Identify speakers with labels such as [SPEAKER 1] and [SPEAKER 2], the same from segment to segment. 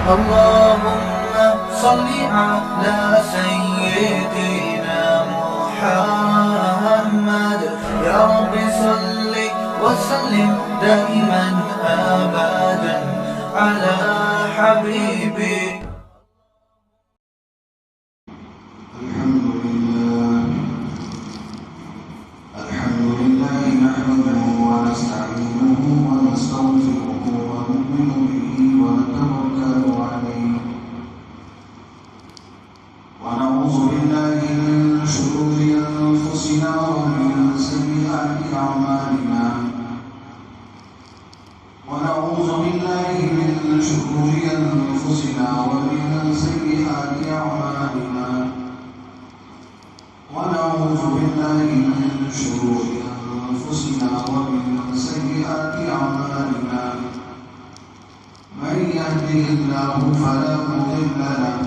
[SPEAKER 1] اللهم صل على سيدنا محمد يا رب صل وسلم دائما أبدا على حبيبك.
[SPEAKER 2] الحمد لله نحمده ونستعينه ونستغفره ونؤمن به ونتوكل عليه ونعوذ بالله من شرور أنفسنا ومن سيئات أعمالنا ونعوذ بالله من شرور أنفسنا ومن سيئات أعمالنا ونعوذ بالله من شرور أنفسنا ومن سيئات أعمالنا من يهده الله فلا مضل له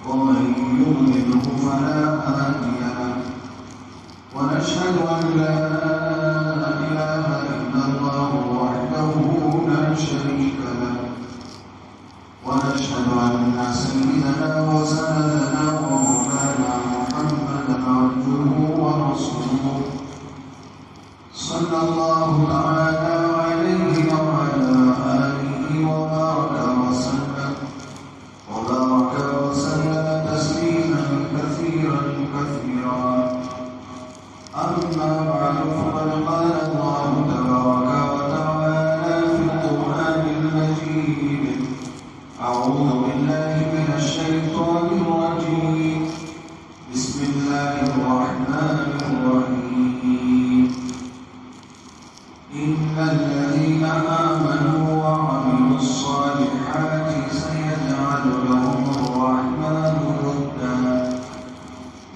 [SPEAKER 2] ومن يضلله فلا هادي له ونشهد أن لا إله إلا الله وحده لا شريك له ونشهد أن سيدنا وسندنا ومولانا محمدا عبده ورسوله صلى الله تعالى عليه وعلى آله وبارك وسلم تسليما كثيرا كثيرا. أما بعد فقد قال الله تبارك وتعالى في القرآن المجيد: أعوذ بالله من الشيطان الرجيم. بسم الله الرحمن الرحيم. إن الذين آمنوا وعملوا الصالحات سيجعل لهم الرحمن ودا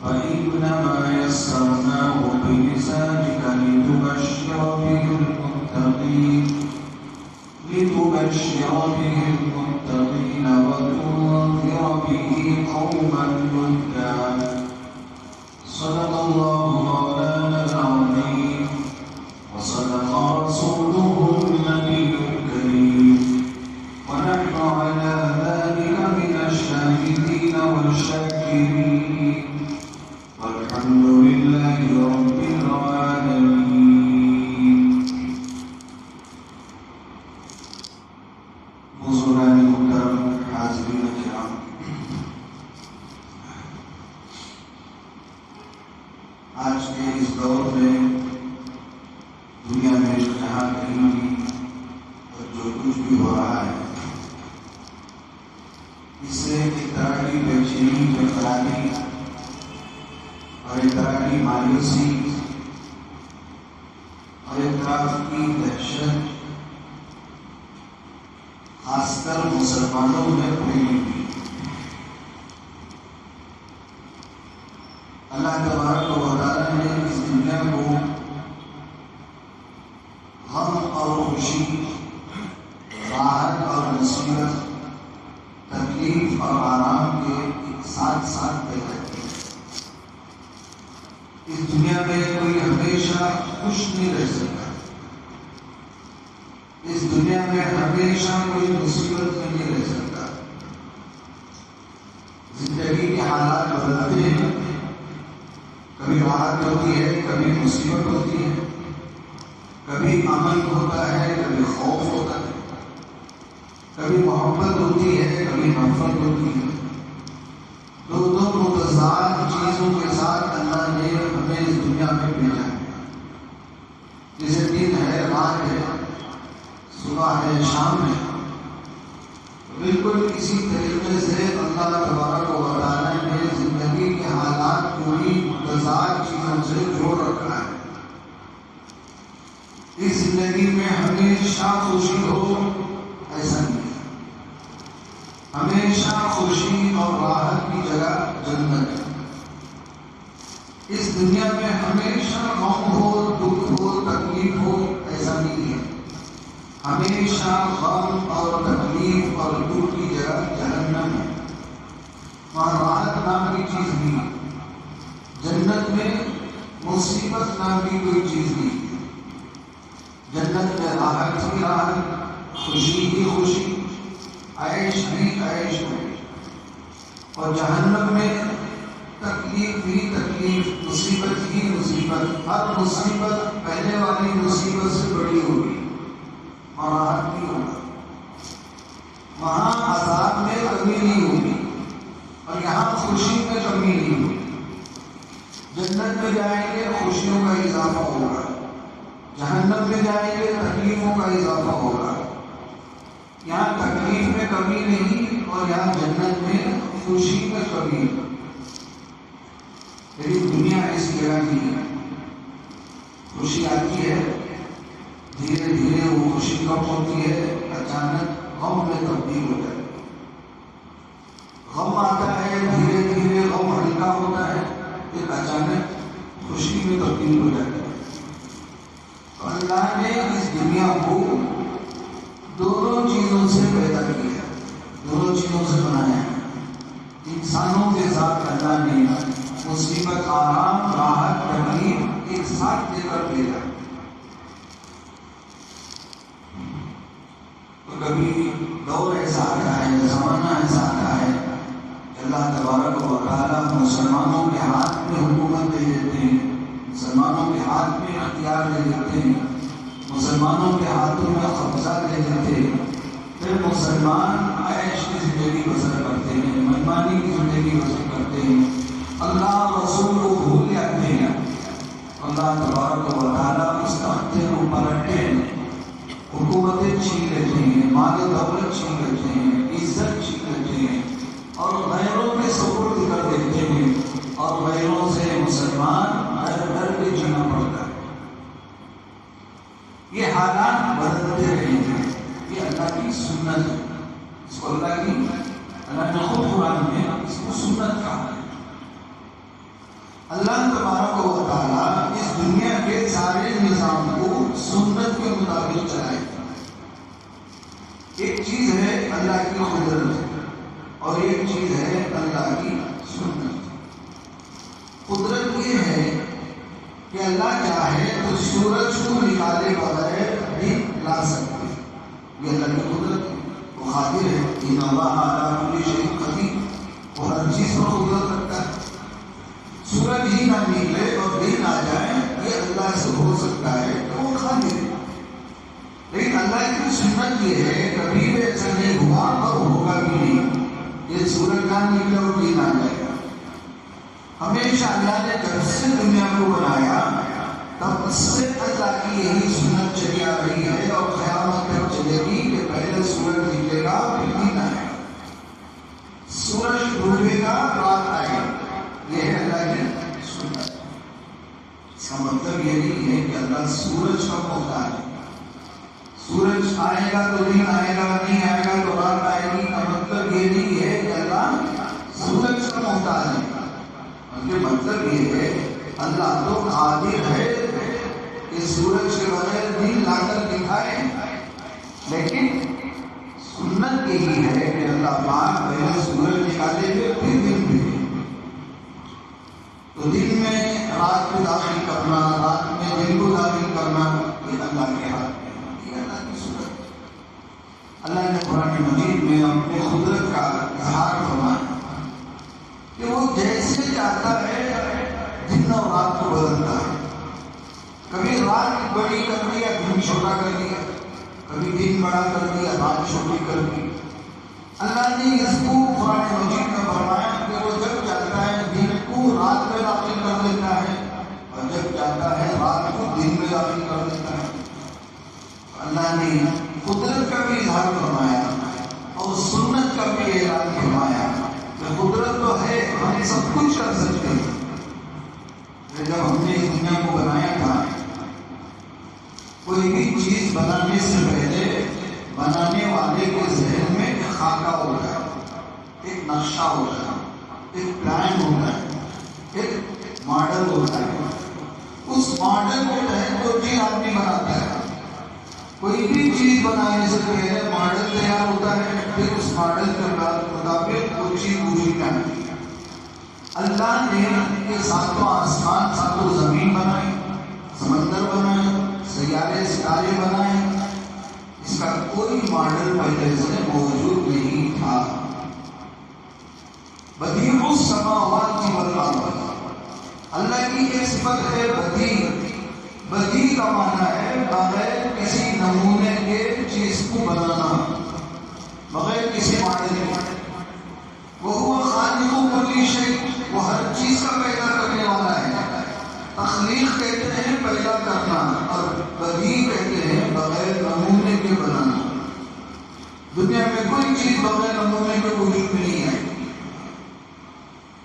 [SPEAKER 2] فإنما يسرناه بلسانك لتبشر به المتقين وتنذر به قوما لدا. صدق الله مولانا العظيم وصدق رسوله النبي الكريم ونحن على ذلك من الشاهدين والشاكرين والحمد لله رب العالمين. بزرگان محترم، حاضرین کرام، آج کے اس دور میں دنیا میں جہاں کہیں بھی اور جو کچھ بھی ہو رہا ہے، اس سے ایک طرح کی بے چینی، بے قراری اور ایک طرح کی مایوسی اور ایک طرح کی دہشت خاص کر مسلمانوں میں پھیلی ہوئی. اللہ تبارک و تعالی نے اس دنیا کو غم اور خوشی، راحت اور مصیبت، تکلیف اور آرام کے ایک ساتھ ساتھ پیدا کیا. اس دنیا میں کوئی ہمیشہ خوش نہیں رہ سکتا. اس دنیا میں ہمیشہ کوئی مصیبت میں نہیں رہ سکتا. زندگی کے حالات بدلتے ہیں، کبھی راحت ہوتی ہے، کبھی مصیبت ہوتی ہے، کبھی امن ہوتا ہے، کبھی خوف ہوتا ہے، کبھی محبت ہوتی ہے، کبھی نفرت ہوتی ہے. دو متضاد چیزوں کے ساتھ اللہ نے ہمیں اس دنیا میں بھیجا ہے. جیسے دن ہے، رات ہے، صبح ہے، شام ہے. بالکل اسی طریقے سے اللہ تبارک و تعالی نے زندگی کے حالات کو بھی متضاد چیزوں سے جوڑ رکھا ہے. اس زندگی میں ہمیشہ خوشی ہو ایسا نہیں ہے. ہمیشہ خوشی اور راحت کی جگہ جنت ہے. اس دنیا میں ہمیشہ غم ہو، دکھ ہو، تکلیف ہو ایسا نہیں ہے. ہمیشہ غم اور تکلیف اور دکھ کی جگہ جہنم ہے. وہاں راحت نام کی چیز نہیں. جنت میں مصیبت نام کی کوئی چیز نہیں. جنت میں راحت ہی راحت، خوشی ہی خوشی، عیش ہوگی، اور جہنم میں تکلیف ہی تکلیف، مصیبت ہی مصیبت، ہر مصیبت پہلے والی مصیبت سے بڑی ہوگی اور راحت نہیں ہوگا۔ وہاں عذاب میں کمی نہیں ہوگی اور یہاں خوشی میں کمی نہیں ہوگی۔ جنت میں جائیں گے خوشیوں کا اضافہ ہوگا، جہنم میں جائیں گے تکلیفوں کا اضافہ ہوگا۔ یہاں تکلیف میں کمی نہیں اور یہاں جنت میں خوشی میں کمی نہیں۔ لیکن دنیا اس جگہ نہیں ہے، خوشی آتی ہے دھیرے دھیرے، وہ خوشی کم ہوتی ہے، اچانک غم میں تبدیل ہو جاتی ہے۔ غم آتا ہے دھیرے دھیرے، غم ہلکا ہوتا ہے، پھر اچانک خوشی میں تبدیل ہو جاتی ہے۔ تو اللہ نے اس دنیا کو دونوں چیزوں سے پیدا کیا، دونوں چیزوں سے بنایا ہے۔ انسانوں کے ساتھ اللہ نے مصیبت، آرام، راحت، تکلیف ایک ساتھ دے کر بھیجا۔ تو کبھی دور ایسا آتا ہے، زمانہ ایسا آتا ہے کہ اللہ تبارک و تعالیٰ مسلمانوں کے ہاتھ میں حکومت دے دیتے ہیں، مسلمانوں کے ہاتھ میں اختیار دے دیتے ہیں، مسلمانوں کے ہاتھوں میں قبضہ دے دیتے ہیں، پھر مسلمان عیش کی زندگی بسر کرتے ہیں، منمانی کی زندگی بسر کرتے ہیں، اللہ رسول کو بھول جاتے ہیں۔ اللہ تبارک و تعالیٰ اس تختے کو پلٹتے ہیں، حکومتیں چھین لیتے ہیں، مال و دولت چھین لیتے ہیں، عزت چھین لیتے ہیں اور غیروں کے سپرد کر دیتے ہیں، اور غیروں سے مسلمان ڈر کے جینا پڑتا ہے۔ یہ حالات بدلتے رہیں گے، یہ اللہ کی سنت ہے۔ اس کو اللہ نے خود قرآن میں اس کو سنت کہا ہے۔ اللہ تبارک و تعالیٰ اس دنیا کے سارے نظام کو سنت کے مطابق چلائے۔ ایک چیز ہے اللہ کی قدرت اور ایک چیز ہے اللہ کی سنت۔ قدرت یہ ہے کہ اللہ چاہے تو سورج کو نکالے بغیر دن لا سکتے، یہ اللہ کی قدرت ہے، وہ قادر ہے۔ ان اللہ علی کل شیء قدیر، وہ ہر چیز پر قدرت رکھتا ہے۔ سورج ہی نہ نکلے اور دن آ جائے، یہ اللہ سے ہو سکتا ہے کہ وہ قادر ہے۔ لیکن اللہ کی سنت یہ ہے کبھی بھی ایسا نہیں ہوا اور ہوگا بھی نہیں، یہ سورج نہ نکلے اور دن آ جائے گا۔ ہمیشہ اللہ نے جب سے دنیا کو بنایا تب سے اللہ کی یہی سنت چلی آ رہی ہے اور قیامت تک چلے گی کہ پہلے سورج نکلے گا پھر دن آئے گا، سورج ڈوبے گا رات آئے گی، یہ ہے اللہ کی سنت۔ اس کا مطلب یہ نہیں ہے کہ اللہ سورج کا محتاج ہے، سورج آئے گا تو دن آئے گا، نہیں آئے گا تو رات آئے گی، کا مطلب یہ نہیں ہے کہ اللہ سورج کا محتاج ہے۔ بلکہ مطلب یہ ہے اللہ تو قادر ہے کہ سورج کے بغیر دن لا کر دکھائے، لیکن سنت یہی ہے کہ اللہ پاک پہلے سورج نکالے گے پھر دن بھیجے۔ تو دن میں رات کو داخل کرنا، رات میں دن کو داخل کرنا، یہ اللہ کے ہاتھ میں ہے، یہ اللہ کی سنت۔ اللہ نے قرآن مجید میں اپنے قدرت کا اظہار فرمایا کہ وہ جیسے چاہتا ہے دن اور رات کو بدلتا ہے، کبھی رات بڑی کر دیا دن چھوٹا کر دیا، کبھی دن بڑا کر دیا رات چھوٹی کر دی۔ اللہ نے اس کو قرآن مجید میں فرمایا کہ وہ جب چاہتا ہے دن کو رات میں داخل کر دیتا ہے اور جب چاہتا ہے رات کو دن میں داخل کر دیتا ہے۔ اللہ نے قدرت کا بھی اظہار فرمایا اور سنت کا بھی اعلان فرمایا کہ قدرت تو ہے، ہم سب کچھ کر سکتے ہیں۔ جب ہم نے اس دنیا کو بنایا تھا، کوئی بھی چیز بنانے سے پہلے بنانے والے کے ذہن میں ایک خاکہ ہوتا ہے، ایک نقشہ ہوتا ہے، ایک پلان ہوتا ہے، ایک ماڈل ہوتا ہے۔ اس ماڈل کے تحت کوئی چیز آدمی بناتا ہے۔ کوئی بھی چیز بنانے سے پہلے ماڈل تیار ہوتا ہے، پھر اس ماڈل کے مطابق وہ چیز وجود میں آتی ہے۔ اللہ نے یہ ساتوں آسمان، ساتوں زمین بنائی، سمندر بنائے، سیارے ستارے بنائے، اس کا کوئی ماڈل پہلے سے موجود نہیں تھا. بدیع السماوات والارض، اللہ کی ایک صفت ہے بدیع. بدیع کا معنی ہے بغیر کسی نمونے کے چیز کو بنانا، بغیر کسی ماڈل کے. وہ خالق کل شیء، وہ ہر چیز کا پیدا کرنے والا ہے. تخلیق کہتے ہیں پیدا کرنا، اور بدیع کہتے ہیں بغیر نمونے کے بنانا. دنیا میں کوئی چیز بغیر نمونے کے وجود میں نہیں ہے.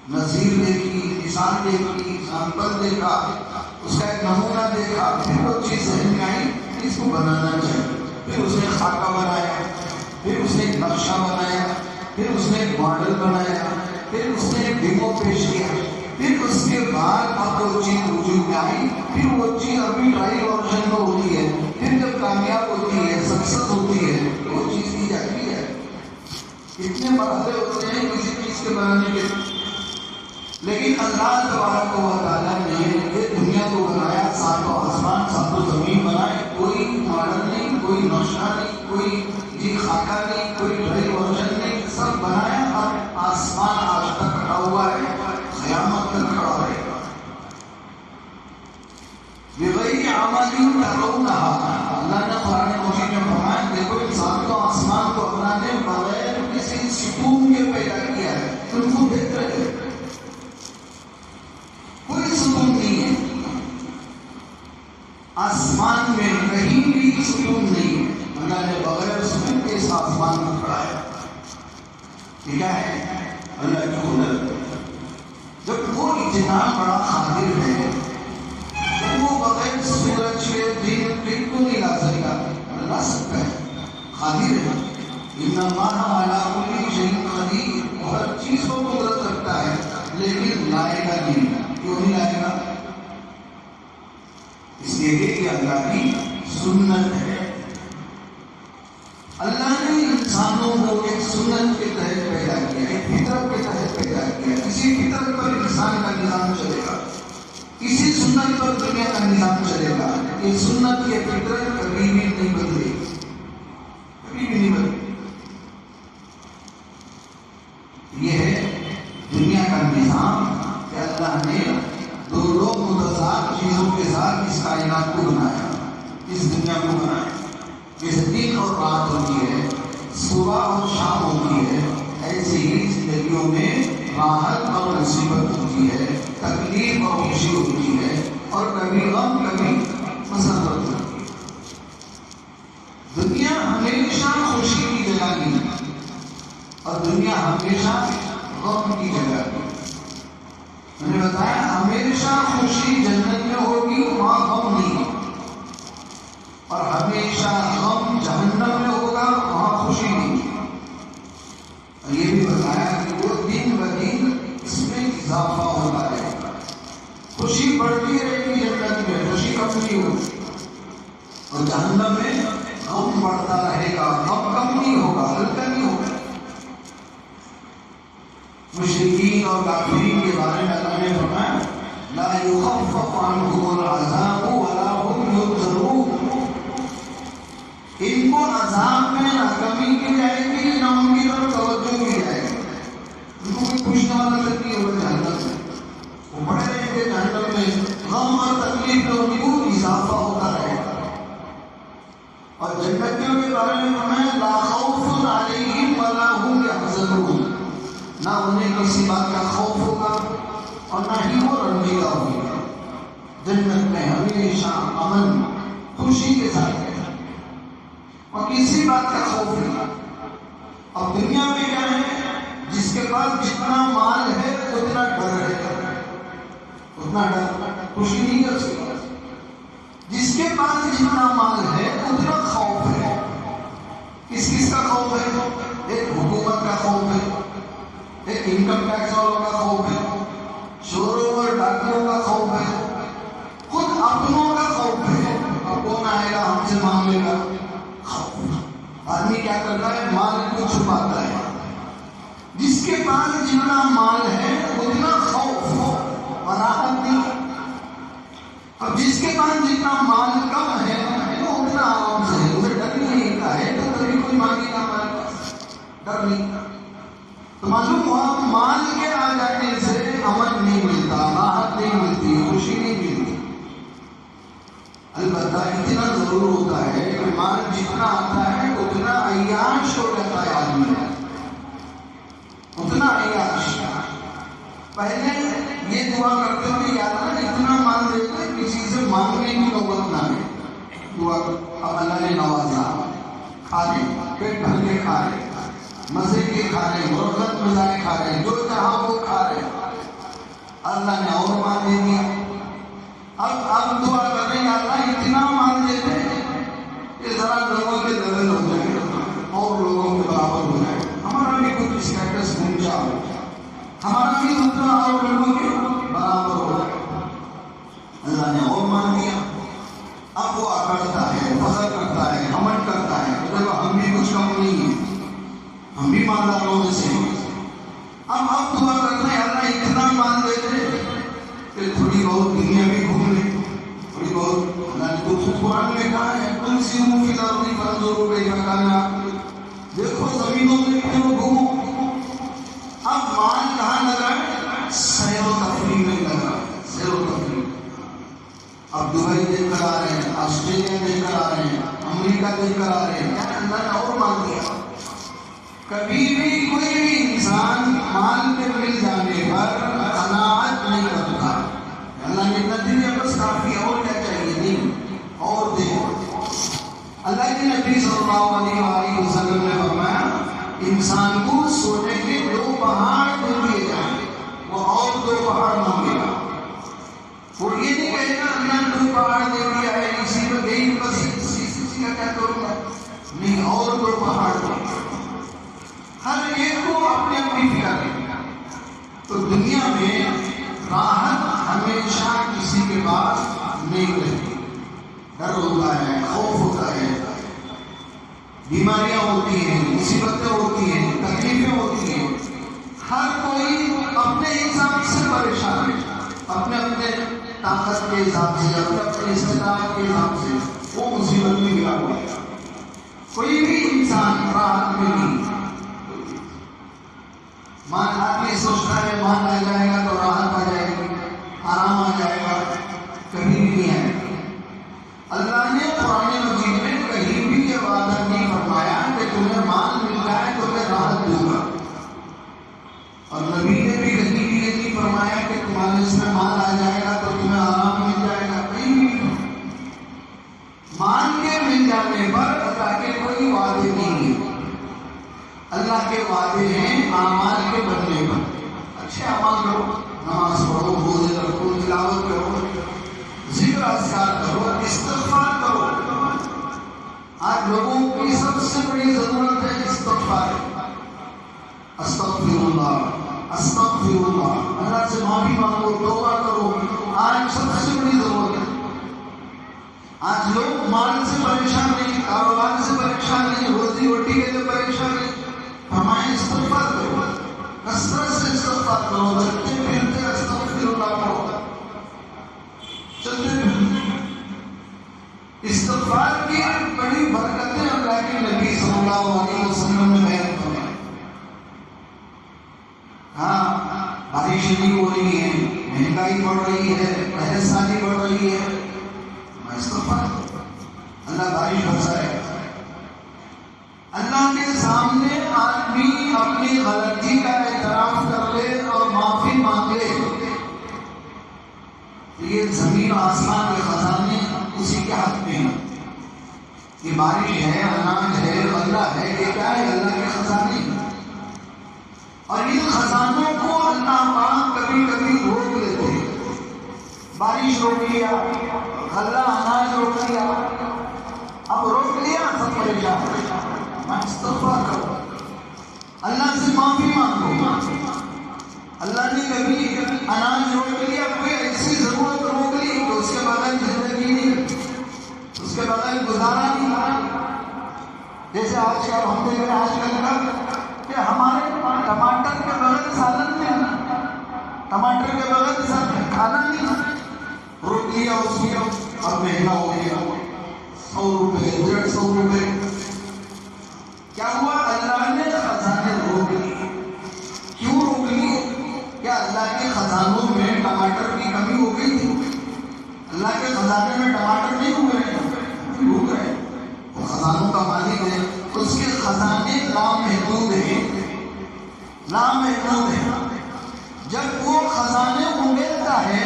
[SPEAKER 2] نظیر دیکھی، مثال دیکھی، سامپل دیکھا، اس کا ایک نمونہ دیکھا، پھر وہ چیز ذہن میں آئی اس کو بنانا چاہیے. پھر اس نے خاکہ بنایا، پھر اس نے نقشہ بنایا، پھر اس نے ایک ماڈل بنایا، پھر اس نے ایک ڈیمو پیش کیا، پھر اس کے بعد اب وہ چیز وجود میں آئی. پھر وہ چیز ابھی ٹرائل ورژن میں ہوتی ہے، پھر جب کامیاب ہوتی ہے، سکسیس ہوتی ہے، تو وہ چیز کی جاتی ہے. اتنے مرحلے ہوتے ہیں کسی چیز کے بنانے کے. لیکن اللہ تبارک و تعالیٰ نے یہ دنیا کو بنایا، ساتوں آسمان ساتوں زمین بنائے. کوئی ماڈل نہیں، کوئی نقشہ نہیں، کوئی خاکہ نہیں، کوئی ٹرائل ورژن نہیں. سب بنایا اور آسمان آج تک کھڑا ہوا ہے، قیامت تک کھڑا رہے گا. بغیر عمل ترونها، اللہ نے قرآن مجید میں فرمایا دیکھو انسان تو آسمان کو اپنا نے بغیر کسی ستون کے پیدا کیا ہے. تم کو دیکھ رہے ہیں کوئی ستون نہیں ہے آسمان میں، کہیں بھی ستون نہیں ہے. اللہ نے بغیر ستون کے اس آسمان کو کھڑا ہے. ٹھیک ہے اللہ کی قدرت. جب وہ اتنا بڑا قادر ہے تو وہ بغیر سورج کے دن کو نہیں لا سکتا. لا سکتا ہے، قادر ہے. ان اللہ علی کل شیء قدیر، ہر چیز کو قدرت رکھتا ہے، لیکن لائے گا نہیں. کیوں نہیں لائے گا؟ اس لیے کہ اللہ کی سنت ہے. اللہ نے انسانوں کو ایک سنت کے تحت پیدا کیا، ایک فطرت کے تحت پیدا کیا. اسی فطرت پر انسان کا نظام چلے گا، اسی سنت پر دنیا کا نظام چلے گا. یہ سنت یہ فطرت کبھی بھی نہیں بدلے، کبھی بھی نہیں بدلے. یہ ہے دنیا کا نظام کہ اللہ نے دو متضاد چیزوں کے ساتھ اس کائنات کو بنایا، اس دنیا کو بنایا. جیسے دن اور رات ہوتی ہے، صبح اور شام ہوتی ہے، ایسے ہی زندگیوں میں راحت اور مصیبت ہوتی ہے، تکلیف اور خوشی ہوتی ہے، اور کبھی غم کبھی مسرت ہوتی ہے. دنیا ہمیشہ خوشی کی جگہ نہیں، اور دنیا ہمیشہ غم کی جگہ نہیں. میں نے بتایا ہمیشہ خوشی جنت میں ہوگی، وہاں غم نہیں. اور ہمیشہ غم جہنم میں ہوگا، وہاں خوشی نہیں. اور یہ بھی بتایا کہ وہ دن بدن اس میں اضافہ ہوتا رہے گا. خوشی بڑھتی رہے گی جنت میں، خوشی کم نہیں ہوگی. اور جہنم میں غم بڑھتا رہے گا، غم کم نہیں ہوگا، ہلکا نہیں ہوگا. مشرکین اور کافرین کے بارے میں اللہ نے فرمایا لا یخفف عنہم العذاب ولا هم ينظرون. ان کو عذاب میں نہ کمی کی جائے گی، نہ ان کی طرف توجہ کی جائے گی. ان کو کوئی پوچھنے والا تک نہیں ہوگا جہنم میں. وہ پڑے رہیں گے جہنم میں، غم اور تکلیف میں ان کو اضافہ ہوتا رہے گا. اور جنتیوں کے بارے میں فرمایا لا خوف علیہم ولا هم يحزنون. نہ انہیں کسی بات کا خوف ہوگا اور نہ ہی وہ رنجیدہ ہوگا. جنت میں ہمیشہ امن خوشی کے ساتھ ہے اور کسی بات کا خوف نہیں. اب دنیا میں کیا ہے، جس کے پاس جتنا مال ہے اتنا ڈر ہے، اتنا ڈر خوشی نہیں ہے اس کے پاس. جس کے پاس جتنا مال ہے اتنا خوف ہے. کس کس کا خوف ہے؟ ایک حکومت کا خوف ہے، ایک انکم ٹیکس والوں کا خوف ہے، چوروں اور ڈاکیوں کا خوف ہے، خود اپنوں کا خوف ہے. اب کون آئے گا ہم سے مانگ لے گا؟ خوف. آدمی کیا کرتا ہے؟ مال کو چھپاتا ہے. جس کے پاس جتنا مال ہے اتنا خوف اور راحت نہیں. اب جس کے پاس جتنا مال کم ہے وہ اتنا آرام سے ہے، اسے ڈر نہیں ہے مانگی نہ ہمارے پاس، ڈر نہیں. تو معلوم ہوا مال کے آ جانے سے امن نہیں ملتا، راحت نہیں ملتی، خوشی نہیں ملتی. البتہ اتنا ضرور ہوتا ہے کہ مال جتنا آتا ہے اتنا عیاش ہو جاتا ہے آدمی، اتنا عیاش. پہلے یہ دعا کرتے ہوئے یا اللہ اتنا مال دیتے کسی سے مانگنے کی نوبت نہ آئے. دعا اب اللہ نے نوازا، کھا لے، پیٹ بھر کے کھا لے، مزے کے کھا رہے، مرغت مزائے کھا رہے، جو چاہا وہ کھا رہے. اللہ نے اور مال دے دیا. اب دعا کر رہے ہیں اللہ اتنا مال دے دے کہ ذرا لوگوں کے لیول ہو جائے اور لوگوں کے برابر ہو جائے، ہمارا بھی کچھ اسٹیٹس اونچا ہو، ہمارا بھی اتنا اور لوگوں کے برابر ہو جائے. اللہ نے اور مال دیا. اب وہ اکڑتا ہے، فخر کرتا ہے، گھمنڈ کرتا ہے، دیکھو ہم بھی کچھ کم نہیں ہیں، ہم بھی مالداروں میں سے. اب دعا کرتے ہیں اللہ اتنا مان دیتے کہ تھوڑی بہت دنیا بھی گھوم لیں، تھوڑی بہت. اللہ نے تو قرآن میں کہا ہے تم سیروا فی الارض فانظروا کیف کان عاقبۃ، دیکھو زمینوں میں کیوں گھومو. اب مال کہاں لگا ہے؟ سیر و تفریح میں لگا، سیر و تفریح. اب دبئی دیکھ کر آ رہے ہیں، آسٹریلیا دیکھ کر آ رہے ہیں، امریکہ دیکھ کر آ رہے ہیں. اللہ نے اور مان دیا. کبھی بھی کوئی بھی انسان مال کے مل جانے پر قناعت نہیں کرتا. اللہ نے اتنا دن ہے بس کافی، اور کیا چاہیے؟ نہیں اور دے. اللہ کے نبی صلی اللہ علیہ وآلہ وسلم نے فرمایا انسان کو سونے کے 2 پہاڑ دے دیے جائیں، وہ اور 2 پہاڑ مانگے گا. وہ یہ نہیں کہے گا اللہ نے 2 پہاڑ دے دیا ہے اسی میں گئی بس اسی کا کیا کروں گا. نہیں، اور 2 پہاڑ دے. ہر ایک کو اپنی اپنی فکر ہے. تو دنیا میں راحت ہمیشہ کسی کے پاس نہیں رہتی. ڈر ہوتا ہے، خوف ہوتا ہے، بیماریاں ہوتی ہیں، مصیبتیں ہوتی ہیں، تکلیفیں ہوتی ہیں. ہر کوئی اپنے حساب سے پریشان ہے، اپنے اپنے طاقت کے حساب سے، اپنے اپنے استطاعت کے حساب سے وہ مصیبت میں گرا ہوا ہے. کوئی بھی انسان راحت میں نہیں. مان آدمی سوچتا ہے مان آ جائے گا تو راحت آ جائے گی، آرام آ جائے گا. کبھی بھی نہیں آئے. اللہ نے قرآن مجید میں کہیں بھی یہ وعدہ نہیں فرمایا کہ تمہیں مال مل جائے تو میں راحت دوں گا. اور نبی نے بھی کہیں بھی یہ نہیں فرمایا کہ تمہارے اس میں مال آ جائے گا تو تمہیں آرام مل جائے گا. کہیں بھی مان کے مل جانے پر اللہ کے کوئی وعدے نہیں ہیں. اللہ کے وعدے ہیں اعمال کے بدلے پر. اچھے اعمال کرو، نماز پڑھو، روزے رکھو، تلاوت کرو، ذکر اذکار کرو، استغفار کرو. آج لوگوں کی سب سے بڑی ضرورت ہے استغفار. استغفر اللہ، استغفر اللہ، اللہ سے معافی مانگو، توبہ کرو. آج سب سے بڑی ضرورت ہے. آج لوگ مال سے پریشان نہیں، کاروبار سے پریشان نہیں، روزی روٹی کے لیے پریشان نہیں. فرمائیں استغفار کرو، کثرت سے استغفار کرو. چلتے پھرتے استغفر اللہ کرو، چلتے پھرتے. استغفار کی بڑی برکتیں اللہ کے نبی صلی اللہ علیہ وسلم نے بیان فرمائی. ہاں بارش نہیں ہو رہی ہے، مہنگائی بڑھ رہی ہے، پریشانی بڑھ رہی ہے، میں استغفار کروں اللہ بارش برسائے. اللہ کے سامنے آدمی اپنی غلطی کا اعتراف کر لے اور معافی مانگ لے تو یہ زمین آسمان کے خزانے اسی کے ہاتھ میں ہیں. یہ بارش ہے، اناج ہے، غلہ ہے، یہ کیا ہے؟ اللہ کے خزانے. اور ان خزانوں کو اللہ پاک کبھی کبھی روک لیتے ہیں. بارش روک لیا، غلہ اناج روک لیا، اب روک لیا سب پریشان. استغفار کرو، اللہ سے معافی مانگو. اللہ نے کبھی اناج روک لیا، کوئی ایسی ضرورت روک لی تو اس کے بغیر زندگی نہیں، اس کے بغیر گزارا نہیں. جیسے آج کل ہم دیکھ رہے آج کل کا کہ ہمارے ٹماٹر کے بغیر سالن نہیں، ٹماٹر کے بغیر کھانا نہیں. روک لیا اس کو، اب مہنگا ہو گیا، 100 روپے، 150 روپے. اللہ کے خزانے میں ٹماٹر نہیں اگ رہے ہیں، اگ رہے ہیں، وہ خزانوں کا مالک ہے، اس کے خزانے لامحدود ہیں، لامحدود ہیں۔ جب وہ خزانے اگلتا ہے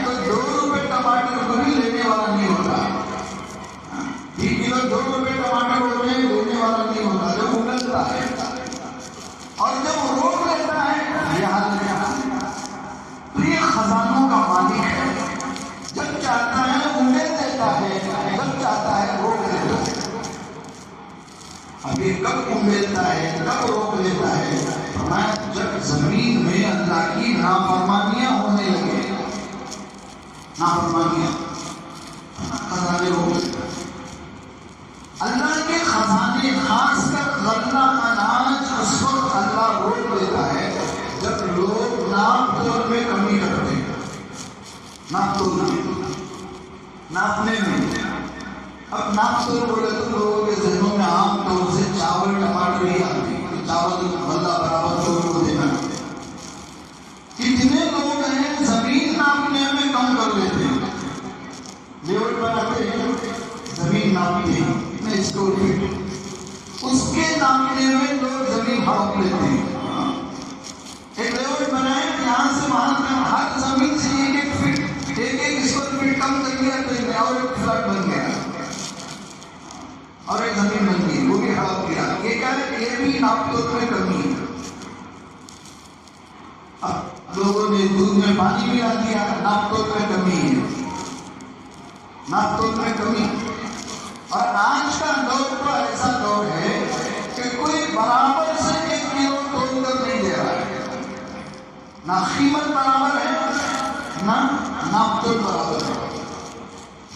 [SPEAKER 2] تو 2 روپے ٹماٹر کبھی لینے والا نہیں ہوتا، 1 کلو 2 روپے ٹماٹر ہوتے ہیں، لینے والا نہیں ہوتا جب اگلتا ہے، اور جب روک لیتا ہے یہ حال نہیں۔ تو یہ خزانوں کا مالک ہے، جب چاہتا ہے اگل دیتا ہے، جب چاہتا ہے روک لیتا ہے۔ ابھی کب اگلتا ہے کب روک لیتا ہے؟ جب زمین میں اللہ کی نافرمانیاں ہونے لگے، نافرمانیاں، خزانے روک لیتا ہے۔ اللہ کے خزانے خاص کر غلہ اناج اس وقت اللہ روک دیتا ہے جب لوگ ناپ تول میں کمی کرتے ہیں، ناپ تول میں، ناپنے میں۔ اب ناپ تول بولے تو لوگوں کے ذہنوں میں عام طور سے چاول ٹماٹر ہی آتے ہیں، چاول غلہ برابر چور کو دینا۔ کتنے لوگ ہیں زمین ناپنے میں کم کر لیتے ہیں، لیول بناتے ہیں، زمین ناپتے ہیں کتنے اسکوائر فٹ، اس کے ناپنے میں لوگ زمین ہڑپ لیتے ہیں۔ ایک لیول بنائے یہاں سے وہاں تک، ہر زمین سے 1 فٹ، 1 اسکوائر فٹ کم کر لیا تو ایک اور ایک فلیٹ بن گیا، اور ایک زمین بن گئی، وہ بھی ہڑپ کیا۔ یہ کیا ہے؟ یہ بھی ناپ تول میں کمی ہے۔ اب لوگوں نے دودھ میں پانی ملا دیا، ناپ تول میں کمی ہے، ناپ تول میں کمی۔ اور آج کا دور تو ایسا دور ہے کہ کوئی برابر سے 1 کلو تول کر نہیں دے رہا ہے، نہ قیمت برابر ہے نہ ناپ تول برابر ہے۔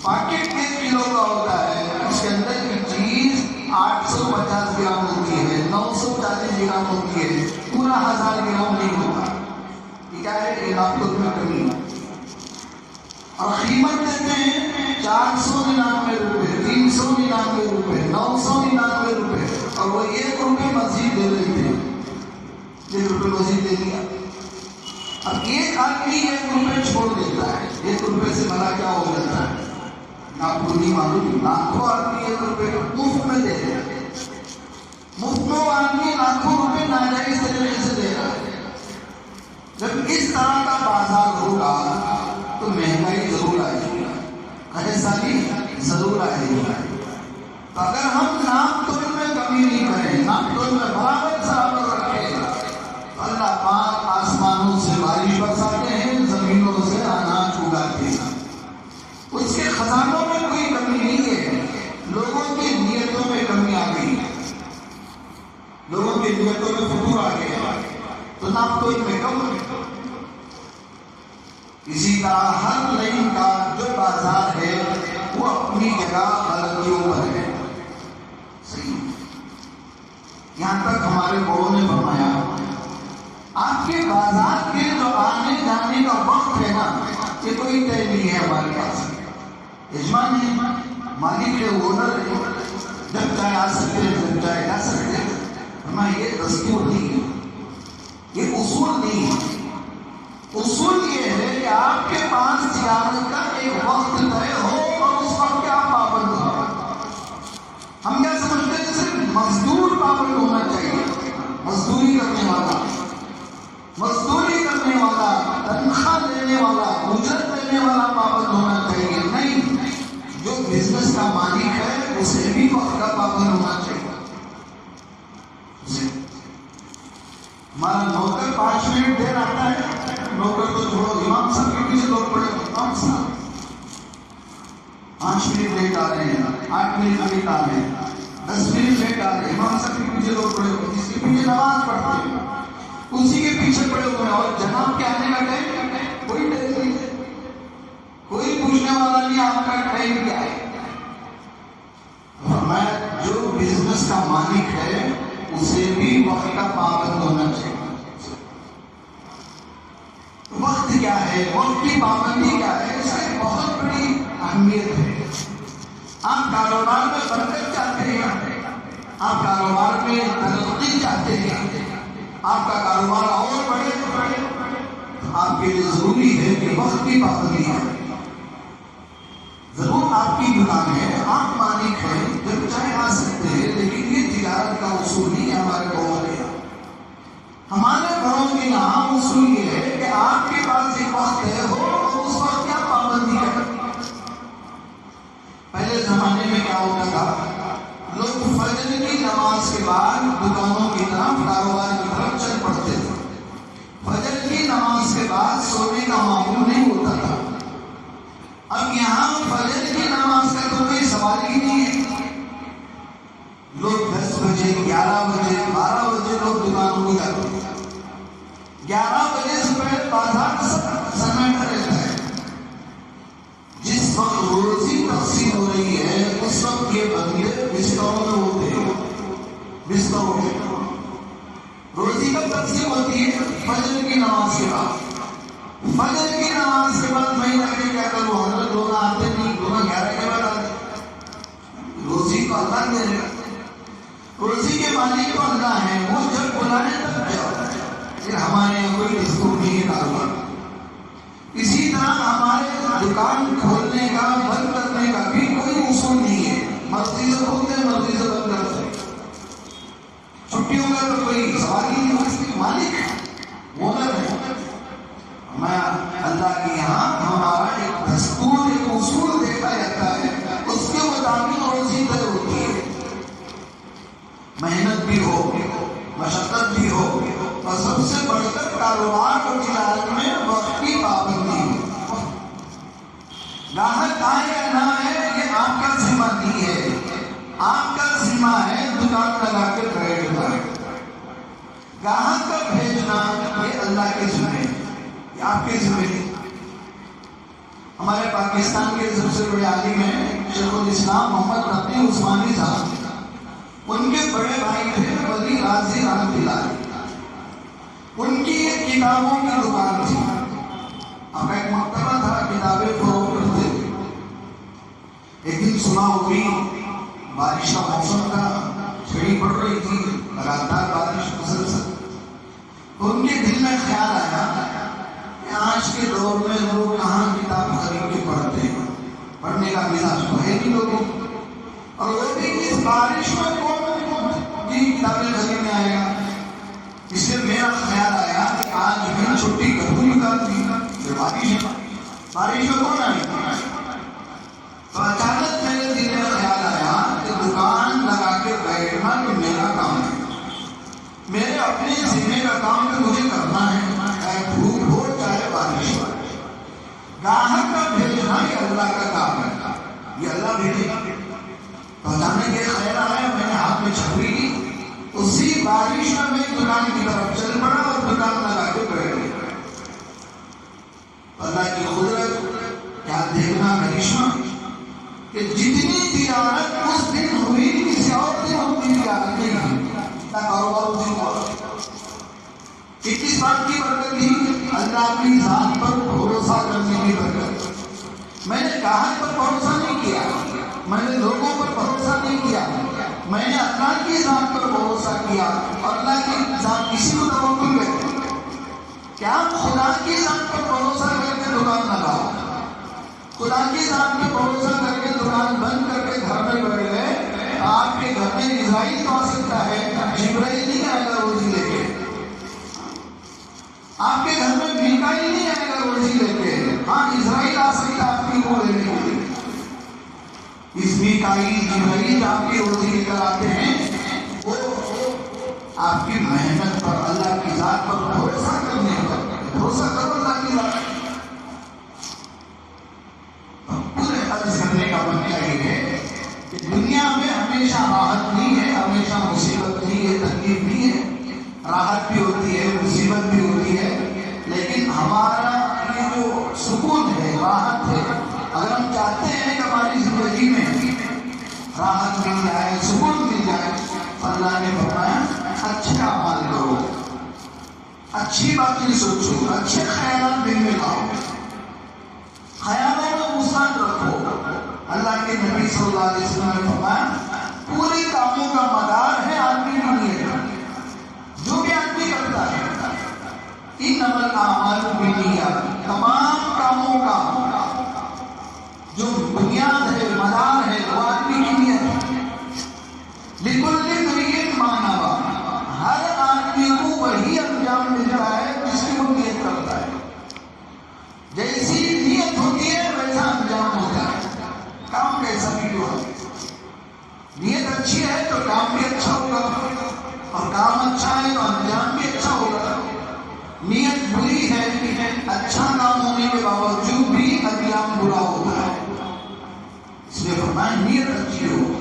[SPEAKER 2] پاکٹ 1 کلو کا ہوتا ہے، اس کے اندر کی چیز 850 گرام ہوتی ہے، 940 گرام ہوتی ہے، پورا 1000 گرام نہیں ہوتا۔ یہ کیا ہے؟ یہ ناپ تول میں کمی ہے۔ اور قیمت دیتے ہیں 499 روپے، 399 روپے، 999 روپے، اور وہ 1 روپے مزید دے دیتے ہیں، 1 روپے مزید دے دیا۔ اب ایک آدمی 1 روپے چھوڑ دیتا ہے، 1 روپے سے بھلا کیا ہو جاتا ہے؟ آپ کو نہیں معلوم، لاکھوں آدمی 1 روپے مفت میں دے رہے ہیں، مفت میں وہ آدمی لاکھوں روپے ناجائز طریقے سے دے رہا ہے۔ جب اس طرح کا بازار ہوگا تو مہنگائی ضرور آئے گی، پریشانی ضرور آئے گی۔ تو اگر ہم ناپ تول میں کمی نہیں کریں، ناپ تول میں برابر برابر رکھیں، تو اللہ پاک آسمانوں سے بارش برساتے ہیں، زمینوں سے اناج اگاتے ہیں، اس کے خزانوں میں کوئی کمی نہیں ہے۔ لوگوں کی نیتوں میں کمی آ گئی، لوگوں کی نیتوں میں فتور آ گیا، تو ناپ تول میں کم۔ اسی طرح ہر لائن کا جو بازار ہے وہ اپنی جگہ غلطیوں پر ہے، صحیح۔ یہاں تک ہمارے بڑوں نے فرمایا آپ کے بازار کے جو آنے جانے کا وقت ہے نا، یہ کوئی طے نہیں ہے ہمارے پاس، یجمان ہے، مالک ہے، اونر ہے، جب چاہے آ سکتے ہیں، جب چاہے جا سکتے ہیں۔ ہمیں یہ دستور نہیں ہے، یہ اصول نہیں ہے۔ اصول یہ ہے کہ آپ کے پاس تجارت کا ایک وقت طے ہو اور اس وقت کے آپ پابند ہو۔ ہم کیا سمجھتے ہیں؟ صرف مزدور پابند ہونا چاہیے، مزدوری کرنے والا، مزدوری کرنے والا، تنخواہ دینے والا، اجرت دینے والا پابند ہونا چاہیے۔ نہیں، جو بزنس کا مالک ہے اسے بھی وقت کا پابند ہونا چاہیے۔ ہمارا نوکر 5 منٹ دیر آتا ہے، نوکر تو چھوڑو، امام صاحب کے پیچھے لوگ پڑے، امام صاحب 5 منٹ لیٹ آ رہے ہیں، 8 منٹ لیٹ آ رہے ہیں، 10 منٹ لیٹ آ رہے ہیں، امام صاحب کے پیچھے لوگ پڑے ہوئے، جس کے پیچھے نماز پڑھتے ہیں اسی کے پیچھے پڑے ہوئے ہیں، اور جناب کے آنے کا ٹائم کوئی ٹائم نہیں ہے، کوئی پوچھنے والا نہیں آپ کا ٹائم کیا ہے۔ فرمایا جو بزنس کا مالک ہے اسے بھی وقت کا پابند ہونا چاہیے۔ وقت کیا ہے، وقت کی پابندی کیا ہے، اس کی بہت بڑی اہمیت ہے۔ آپ کاروبار میں برکت چاہتے ہیں، آپ کاروبار میں ترقی چاہتے ہیں، آپ کا کاروبار اور بڑھے، آپ کے لیے ضروری ہے کہ وقت کی پابندی ہے۔ دکان ہے، آپ مالک ہیں، جب چاہے آ سکتے ہیں، لیکن یہ تجارت کا اصول نہیں ہے ہمارے گھروں کے یہاں۔ ہمارے گھروں کے یہاں اصول یہ ہے کہ آپ کے پاس ایک وقت طے ہو اور اس وقت کیا پابندی ہے۔ پہلے زمانے میں کیا ہوتا تھا، لوگ فجر کی نماز کے بعد دکانوں کی طرف، کاروبار کی طرف چل پڑتے تھے۔ فجر کی نماز کے بعد سونے کا معمول نہیں ہوتا تھا۔ اب یہاں فجر کی نماز کا تو کوئی سوال ہی نہیں ہے۔ لوگ 10 بجے، 11 بجے، 12 بجے لوگ دکانوں کو جاتے ہیں۔ 11 بجے سے پہلے بازار سمیٹا رہتا ہے۔ جس وقت روزی تقسیم ہو رہی ہے اس وقت یہ بندے بستروں میں ہوتے ہیں، بستروں میں۔ روزی کب تقسیم ہوتی ہے؟ فجر کی نماز کے بعد۔ فجر کی نماز کے بعد میں رکھے کیا کروں، حضرت لوگ آتے نہیں، لوگ 11 کے بعد آتے۔ روزی تو اللہ دے رہے، روزی کے مالک تو اللہ ہے، وہ جب بلائے تب جاؤ۔ پھر ہمارے یہاں کوئی دستور نہیں ہے کاروبار۔ اسی طرح ہمارے دکان کھولنے کا، بند کرنے کا بھی کوئی اصول نہیں ہے۔ مرضی سے کھولتے ہیں، مرضی سے بند کرتے ہیں۔ چھٹیوں کا تو کوئی سوال ہی نہیں، اس کی مالک ہے، اونر ہے۔ میں اللہ کے یہاں ہمارا ایک دستور، ایک اصول دیکھا جاتا ہے، اس کے مطابق روزی طے ہوتی ہے۔ محنت بھی ہو، مشقت بھی ہو، اور سب سے بڑھ کر کاروبار اور تجارت میں وقت کی پابندی ہو۔ گاہک آئے یا نہ آئے یہ آپ کا ذمہ نہیں ہے، آپ کا ذمہ ہے دکان لگا کے بیٹھنا۔ گاہک کا بھیجنا یہ اللہ کے ذمہ ہے، یہ آپ کے ذمہ ہے۔ ہمارے پاکستان کے سب سے بڑے عالم ہیں شیخ الاسلام محمد رفیع عثمانی صاحب، ان کے بڑے بھائی تھے ولی غازی رحمۃ اللہ علیہ۔ ان کی ایک کتابوں کی دکان تھی، اب ایک مکتبہ تھا، کتابیں فروخت کرتے تھے۔ ایک دن صبح ہوئی، بارش کا موسم تھا، چھڑی پڑ رہی تھی، لگاتار بارش مسلسل۔ ان کے دل میں خیال آیا کہ آج کے دور میں لوگ کہاں کتاب خرید کے پڑھتے ہیں، پڑھنے کا مزاج تو ہے نہیں لوگوں، اور وہ بھی اس بارش میں کون کی کتابیں خریدنے آئے گا۔ اس لیے میرا خیال آیا کہ آج بھی چھٹی قبول کر دی، بارش میں کون آئے گا۔ تو اچانک میرے دل میں خیال آیا کہ دکان لگا کے بیٹھنا تو میرا کام ہے، میرے اپنے ذمہ کا کام تو مجھے کرنا ہے، چاہے دھوپ ہو چاہے بارش ہو۔ گاہک کا بھیجنا یہ اللہ کا کام ہے، یہ اللہ بھیجے گا۔ تو اچانک یہ خیال آیا، میں نے ہاتھ میں چھتری لی، اسی بارش میں میں دکان کی طرف چل پڑا اور دکان لگا کے بیٹھ گیا۔ اللہ کی قدرت، کیا دیکھنا کرشمہ کہ جتنی تجارت اس دن ہوئی کسی اور دن ہوتی تجارت نہیں ہوئی، اتنا کاروبار اس دن ہوا۔ کس بات کی برکت تھی؟ اللہ کی ذات پر بھروسہ کرنے کی برکت۔ میں نے گاہک پر بھروسہ نہیں کیا، میں نے لوگوں پر بھروسہ نہیں کیا، میں نے اللہ کی ذات پر بھروسہ کیا، اور اللہ کی ذات کسی کو توکل ہے کہ آپ خدا کی ذات پر بھروسہ کر کے دکان لگاؤ، خدا کی ذات پر بھروسہ کر کے دکان بند کر کے گھر میں بیٹھ گئے، آپ کے گھر میں اسرائیل تو آ سکتا ہے، جبرائیل نہیں آئے گا روزی لے کے، آپ کے گھر میں میکائیل نہیں آئے گا روزی لے کے، ہاں اسرائیل آ سکتا ہے آپ کی وہ لینے کے لیے۔ اس میکائیل جبرائیل آپ کی روزی لے کر آتے ہیں، وہ آپ کی محنت پر، اللہ کی ذات پر بھروسہ کرنے پر، بھروسہ کرو اللہ کی ذات۔ پورے عرض کرنے کا مطلب یہ ہے کہ دنیا میں ہمیشہ راحت نہیں ہے، ہمیشہ مصیبت نہیں ہے، تکلیف نہیں ہے، راحت بھی ہوتی ہے، مصیبت بھی ہوتی ہے، لیکن ہمارا یہ جو سکون ہے، راحت ہے، اگر ہم چاہتے ہیں کہ ہماری زندگی میں راحت مل جائے، سکون مل جائے، اللہ نے فرمایا اچھے اعمال کرو، اچھی باتیں سوچو، اچھے خیالات دل میں لاؤ، خیالوں میں مثبت رکھو۔ اللہ کے نبی صلی اللہ علیہ وسلم نے فرمایا پورے کاموں کا مدار ہے آدمی کی نیت، جو بھی آدمی کرتا ہے، انما الاعمال بالنیات، تمام کاموں کا جو بنیاد ہے، مدار ہے،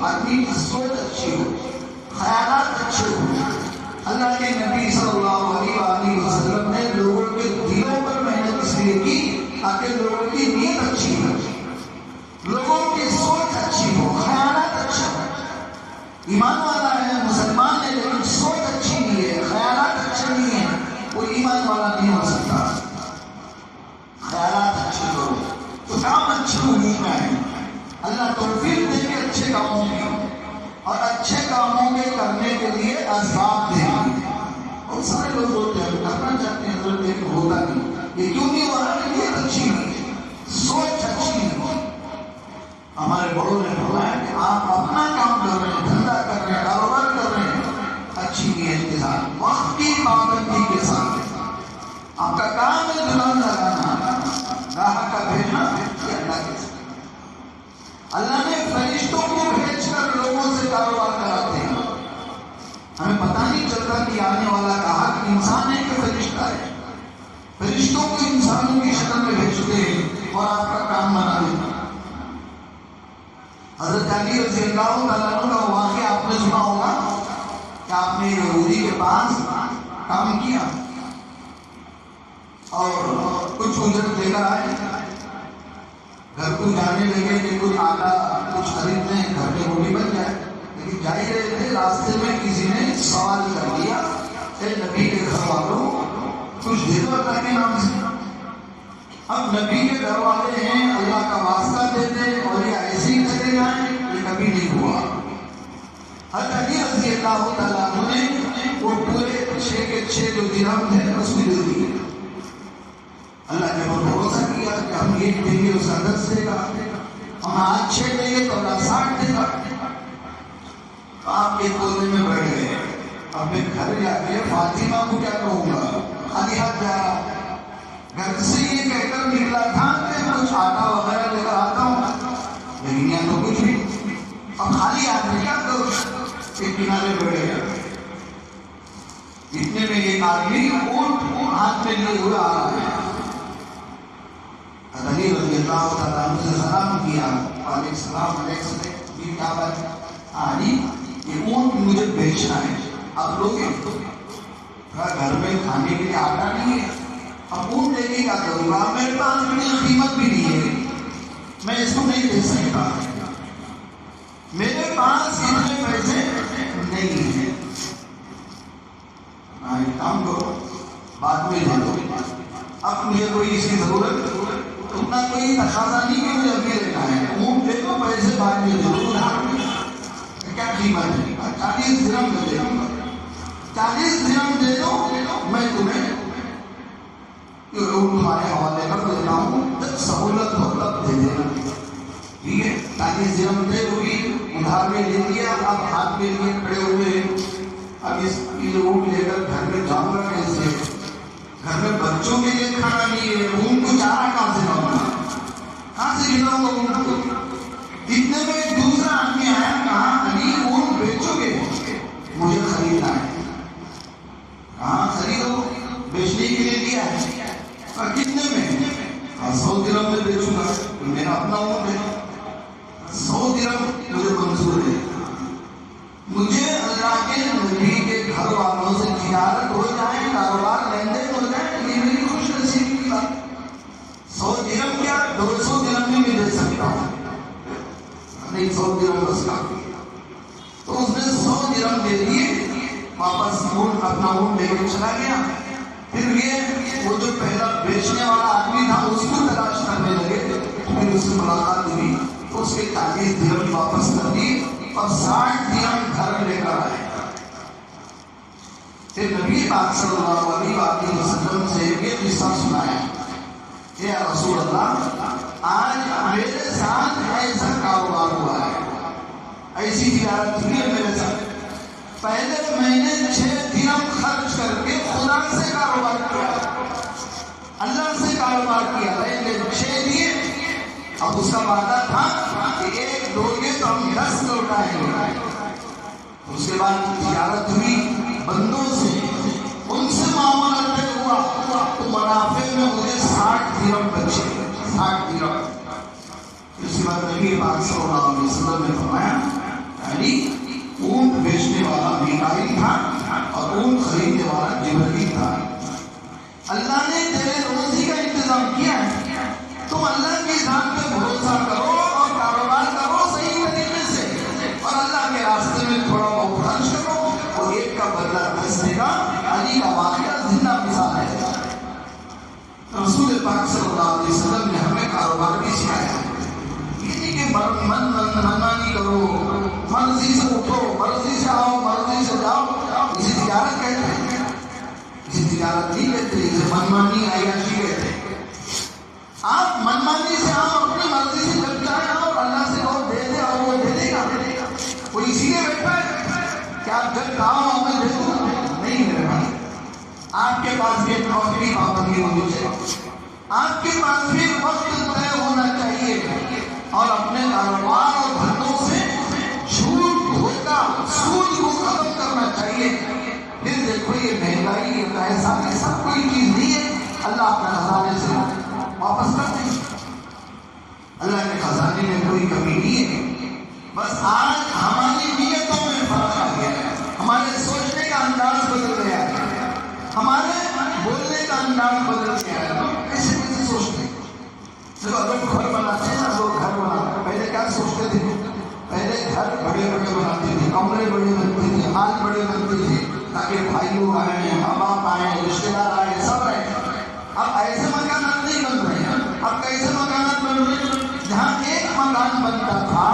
[SPEAKER 2] آدمی کی سوچ اچھی ہو، خیالات اچھے ہو۔ اللہ کے نبی صلی اللہ علیہ وآلہ وسلم نے لوگوں کے دلوں پر محنت اس لیے کی تاکہ لوگوں کی نیت اچھی ہو، لوگوں کی سوچ اچھی ہو، خیالات اچھے ہو۔ ایمان والا ہے، مسلمان ہے، لیکن سوچ اچھی نہیں ہے، خیالات اچھے نہیں ہیں، وہ ایمان والا نہیں ہو سکتا۔ خیالات اچھے ہو تو کام اچھے وجود میں آئے۔ اللہ توفیق دے کے اچھے کاموں کی اور اچھے کاموں کے کرنے کے لیے اسباب دے گی۔ اور سارے لوگ ہوتے ہیں کرنا چاہتے ہیں حضرت لیکن ہوتا نہیں۔ یہ کیوں نہیں ہو رہا؟ نیت اچھی نہیں ہے، سوچ اچھی نہیں ہے۔ ہمارے بڑوں نے فرمایا کہ آپ اپنا کام کر رہے ہیں، دھندا کر رہے ہیں، کاروبار کر رہے ہیں، اچھی نیت کے ساتھ، وقت کی پابندی کے ساتھ۔ آپ کا کام ہے دلہن لگانا، گاہک کا بھیجنا، یہ اللہ کے ساتھ۔ اللہ نے فرشتوں کو بھیج کر لوگوں سے کاروبار کراتے ہیں۔ ہمیں پتہ نہیں چلتا کہ آنے والا گاہک انسان ہے کہ فرشتہ ہے۔ فرشتوں کو انسانوں کی شکل میں بھیجتے ہیں اور آپ کا کام بنا دیتے ہیں۔ حضرت علی رضی اللہ تعالیٰ عنہ کا واقعہ آپ نے سنا ہوگا کہ آپ نے یہودی کے پاس کام کیا اور کچھ اجرت لے کر آئے، گھر کو جانے لگے کہ کچھ آٹا کچھ خرید لیں، گھر میں روٹی بن جائے۔ لیکن جا ہی رہے تھے، راستے میں کسی نے سوال کر دیا، اے نبی کے گھر والوں کچھ دے دو اللہ کے نام سے۔ اب نبی کے گھر والے ہیں، اللہ کا واسطہ دیتے اور یہ ایسے ہی چلے جائیں، یہ کبھی نہیں ہوا۔ حضرت علی رضی اللہ تعالیٰ عنہ نے وہ پورے 6 کے 6 جو درہم تھے اس کو دے دیے۔ اللہ نے وہ بھروسہ کیا کہ ہم یہ دیں گے اس کا 10 دے گا، ہم آج 6 دیں گے تو اللہ 60 دے گا۔ آپ ایک کونے میں بیٹھ گئے، اب میں گھر جا کے فاطمہ کو کیا کہوں گا، خالی ہاتھ جا رہا ہوں۔ گھر سے یہ کہہ کر نکلا تھا کہ کچھ آٹا وغیرہ لے کر آتا ہوں، لیکن یہاں تو کچھ بھی، اب خالی ہاتھ میں کیا کروں؟ ایک کنارے بیٹھ گیا۔ اتنے میں ایک آدمی اونٹ ہاتھ میں لیے ہوئے آ رہا ہے۔ علی رضی اللہ تعالیٰ عنہ سے سلام کیا، علیہ السلام علیہ السلام، یہ کیا بات ہے؟ علی یہ اونٹ مجھے بیچنا ہے، آپ لوگ گھر میں کھانے کے لیے آٹا نہیں ہے، اب اونٹ لے کے کیا کروں گا؟ میرے پاس اتنی قیمت بھی نہیں ہے، میں اس کو نہیں دے سکتا، میرے پاس اتنے پیسے نہیں ہیں۔ ایک کام کرو، بعد میں دے دو، اب مجھے کوئی اس کی ضرورت اتنا کوئی تقاضا نہیں کہ مجھے ابھی لینا ہے، اونٹ لے دو، پیسے بعد میں دے دو۔ کیا قیمت ہے؟ 40 درہم دے دوں گا، 40 درہم دے دو، میں تمہیں یہ اونٹ تمہارے حوالے کر دیتا ہوں، جب سہولت ہو تب دے دینا۔ ٹھیک ہے، 40 درہم دے دو گی، ادھار میں لے لیا، اب ہاتھ میں لیے کھڑے ہوئے، اب اس اونٹ لے کر گھر میں جاؤں گا کیسے؟ گھر میں بچوں کے لیے کھانا نہیں ہے، اونٹ کو چارہ کہاں سے لاؤں گا، کہاں سے کھلاؤں گا اونٹ کو؟ اتنے میں ایک دوسرا آدمی آیا، کہا علی اونٹ بیچو گے؟ مجھے خریدنا ہے۔ کہاں خریدو؟ بیچنے کے لیے لیا ہے، اور کتنے میں؟ 100 درہم میں بیچوں گا، میرا اپنا اونٹ ہے، 100 درہم مجھے منظور ہے۔ مجھے اللہ کے نبی کے گھر والوں سے تجارت ہو جائے، کاروبار لین دین ہو جائے، یہ میری خوش نصیبی کی بات۔ 100 درہم کیا 200 درہم میں دے سکتا ہوں، نہیں 100 درہم بس کافی۔ تو اس نے 100 درہم دے دیے، واپس اپنا اونٹ لے کے چلا گیا۔ پھر یہ وہ جو پہلا بیچنے والا آدمی تھا اس کو تلاش کرنے لگے، پھر اس سے ملاقات ہوئی تو اس کے 40 درہم واپس کر دی اور 60 درہم گھر لے کر آئے۔ پھر نبی پاک صلی اللہ علیہ وسلم سے یہ قصہ سنایا، کہ رسول اللہ آج میرے ساتھ ایسا کاروبار ہوا ہے، ایسی تجارت ہوئی ہے میرے ساتھ، پہلے میں نے 6 درہم خرچ کر کے خدا سے کاروبار کیا، اللہ سے کاروبار کیا، لیکن 6 دیے، اب اس کا وعدہ تھا کہ 1 دو گے تو ہم 10 لوٹائیں گے۔ اس کے بعد تجارت ہوئی بندوں سے، ان سے معاملہ طے ہوا تو منافع میں مجھے 60 درہم بچے، 60 درہم۔ اس کے بعد نبی پاک صلی اللہ علیہ وسلم نے فرمایا یعنی اونٹ بیچنے والا میکائیل تھا اور اونٹ خریدنے والا جبرائیل تھا. اللہ نے تیرے روزی کا انتظام کیا ہے، تم اللہ کی ذات پہ بھروسہ کرو اور کاروبار کرو صحیح طریقے سے، اور اللہ کے راستے میں تھوڑا بہت خرچ کرو، اور ایک کا بدلہ 10 دے گا. علی کا واقعہ زندہ مثال ہے. رسول پاک صلی اللہ علیہ وسلم نے ہمیں کاروبار بھی سکھایا ہے. یہ نہیں کہ منمانی کرو، مرضی سے اٹھو، مرضی سے آؤ، مرضی سے جاؤ. اسے تجارت کہتے ہیں، اسے تجارت نہیں کہتے، اسے منمانی عیاشی کہتے ہیں. آپ منمانی سے آؤ، اپنی مرضی سے جب چاہے آؤ، اللہ سے کہو دے دے اور وہ دے دے گا. وہ اسی لیے بیٹھا ہے کہ آپ جب کہو ہمیں دے دو. نہیں میرے بھائی، آپ کے پاس بھی وقت کی پابندی ہونی چاہیے، آپ کے پاس بھی وقت طے ہونا چاہیے، اور اپنے کاروبار اور دھندوں سے جھوٹ دھوکہ سود کو ختم کرنا چاہیے. پھر دیکھو یہ مہنگائی، یہ پیسہ، یہ سب کوئی چیز نہیں ہے. اللہ اپنے خزانے سے واپس کر دیں. اللہ کے خزانے میں کوئی کمی نہیں ہے. بس آج ہماری نیتوں میں فرق آ گیا ہے، ہمارے سوچنے کا انداز بدل گیا ہے، ہمارے بولنے کا انداز بدل گیا ہے. ایسے کیسے سوچتے ہیں؟ جب لوگ گھر بناتے ہیں نا، لوگ گھر بناتے ہیں، پہلے کیا سوچتے تھے؟ پہلے گھر بڑے بڑے بناتے تھے، کمرے بڑے بنتے تھے، ہال بڑے بنتے تھے، تاکہ بھائی لوگ آئیں، ماں باپ آئیں، رشتے دار آئیں، سب رہیں. اب ایسے مکانات نہیں بن رہے ہیں. اب کیسے مکانات بن رہے ہیں؟ جہاں ایک مکان بنتا تھا،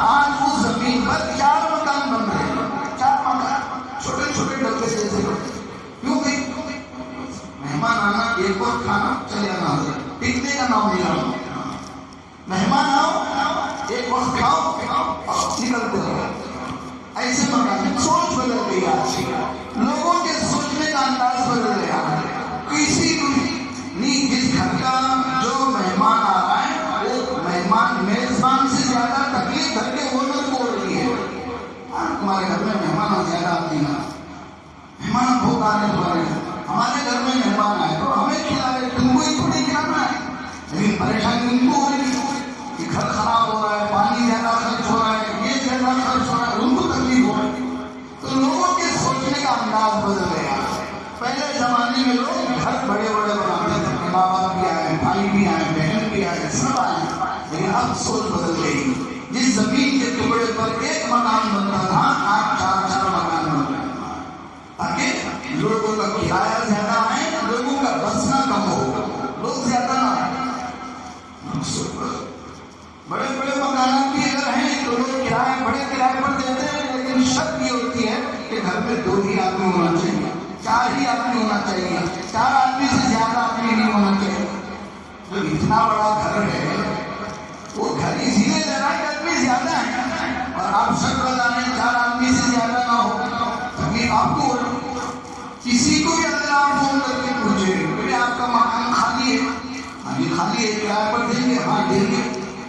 [SPEAKER 2] آج اس زمین پر 4 مکان بن رہے ہیں. 4 مکان چھوٹے چھوٹے ڈبے جیسے. کیوں کہ مہمان آنا، ایک وقت کھانا، چلے آنا، ٹکنے کا نام نہیں آنا. مہمان آؤ، ایک وقت کھاؤ اور نکلتے ہو. ایسے مکان. سوچ بدل گئی آج، لوگوں کے سوچنے کا انداز بدل گیا. کسی نہیں، جس گھر کا جو مہمان آ رہا ہے وہ مہمان میزبان سے زیادہ تکلیف گھر کے اونر کو ہو رہی ہے. تمہارے گھر میں مہمان زیادہ آتی نا، مہمان بہت آ رہے تمہارے گھر. ہمارے گھر میں مہمان آئے تو ہمیں کھلا رہے، تم کو ہی تھوڑی کھلانا ہے. لیکن پریشانی ان کو ہو رہی ہے کہ گھر خراب ہو رہا ہے، پانی زیادہ خرچ ہو رہا ہے، یہ زیادہ خرچ ہو رہا ہے، ان کو تکلیف ہو رہی ہے. تو لوگوں کے سوچنے کا انداز بدل گیا. پہلے زمانے میں لوگ گھر بڑے بڑے بناتے تھے، ماں باپ بھی آئے، بھائی بھی آئے، بہن بھی آئے، سب آئے. لیکن اب سوچ بدل گئی. جس زمین کے ٹکڑے پر ایک مکان بنتا تھا، آج 4 مکان بن رہے ہیں، تاکہ لوگوں کا کرایہ زیادہ آئے، لوگوں کا بسنا کم ہو، لوگ زیادہ نہ آئے. بڑے بڑے مکانات بھی اگر ہیں تو لوگ کرایہ بڑے کرایے پر دیتے ہیں، لیکن شرط یہ ہوتی ہے کہ گھر میں 2 ہی آدمی ہونا چاہیے، 4 ہی آدمی ہونا چاہیے، 4 آدمی سے زیادہ آدمی نہیں ہونا چاہیے. جو اتنا بڑا گھر ہے وہ گھر اسی لیے لے رہا ہے کہ آدمی زیادہ ہے، اور آپ شرط بتا رہے ہیں 4 آدمی سے زیادہ نہ ہو. تکلیف آپ کو کسی کو بھی اگر آپ فون کر کے پوچھے کہ آپ کا مکان خالی ہے، خالی ہے، کرایہ پر دیں گے؟ ہاں دیں گے،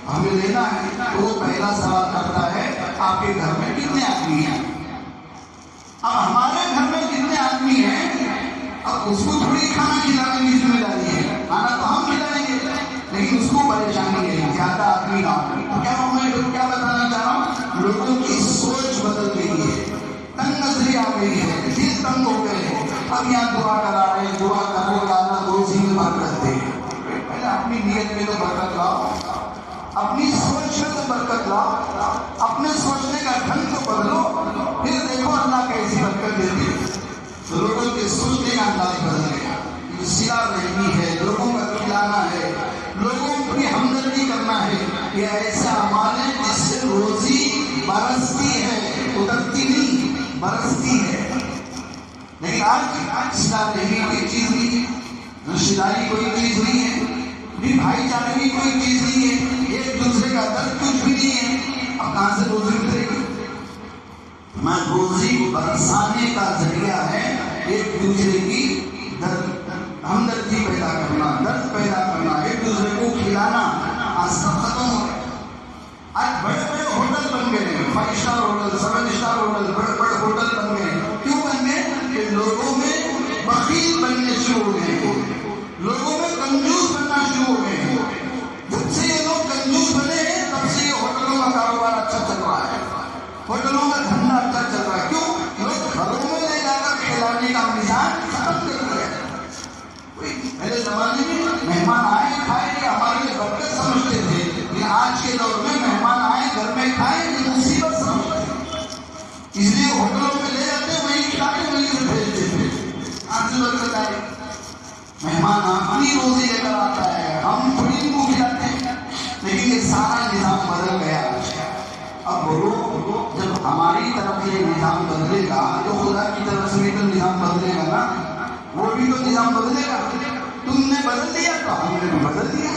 [SPEAKER 2] ہمیں لینا ہے. تو وہ پہلا سوال کرتا ہے آپ کے گھر میں کتنے آدمی ہیں؟ اب ہمارے گھر میں کتنے آدمی ہیں، اب اس کو تھوڑی کھانا کھلانے کی ذمہ داری ہے. کھانا تو ہم کھلائیں گے، لیکن اس کو پریشانی ہے زیادہ آدمی نہ ہو. میں کیا بتانا چاہ رہا ہوں، لوگوں کی سوچ بدل گئی ہے، تنگ نظری آ گئی ہے، دل تنگ ہو گئے ہیں. اب یہاں دعا کرا رہے ہیں، دعا کرو کہ اللہ روزی میں برکت دے. پہلے اپنی نیت میں تو برکت لاؤ، اپنی سوچ میں تو برکت لاؤ، اپنے سوچنے کا ڈھنگ تو بدلو، پھر دیکھو اللہ کیسی برکت دیتی ہے. تو لوگوں کے سوچنے کا انداز بدل گیا. سلا رہنی ہے، لوگوں کا کھلانا ہے، لوگوں کی ہمدردی کرنا ہے. یہ ایسا عمل ہے جس سے روزی برستی ہے، اترتی نہیں، برستی ہے. لیکن آج سلا رہنی کوئی چیز نہیں ہے، رشتہ داری کوئی چیز نہیں ہے، بھی بھائی چارے کی کوئی چیز نہیں ہے، ایک دوسرے کا درد کچھ بھی نہیں ہے. اب کہاں سے روزی اترے گی؟ میں روزی برسانے کا ذریعہ ہے ایک دوسرے کی ہمدردی پیدا کرنا، درد پیدا کرنا، ایک دوسرے کو کھلانا. آج سب ختم ہو گئے. آج بڑے بڑے ہوٹل بن گئے ہیں، 5 اسٹار ہوٹل، 7 اسٹار ہوٹل، بڑے بڑے ہوٹل بن گئے ہیں. کیوں بن گئے؟ کہ لوگوں میں بخیل بننے شروع ہو گئے، لوگوں میں کنجوس بننا شروع ہو گئے. جب سے یہ لوگ کنجوس بنے ہیں تب سے یہ ہوٹلوں کا کاروبار اچھا چل رہا ہے. ہوٹلوں مہمان اپنی روزی لے کر آتا ہے، ہم تھوڑی ان کو کھلاتے ہیں، لیکن یہ سارا نظام بدل گیا۔ اب بولو جب ہماری طرف سے نظام بدلے گا تو خدا کی طرف سے بھی تو نظام بدلے گا نا، وہ بھی تو نظام بدلے گا۔ تم نے بدل دیا تو ہم نے بھی بدل دیا۔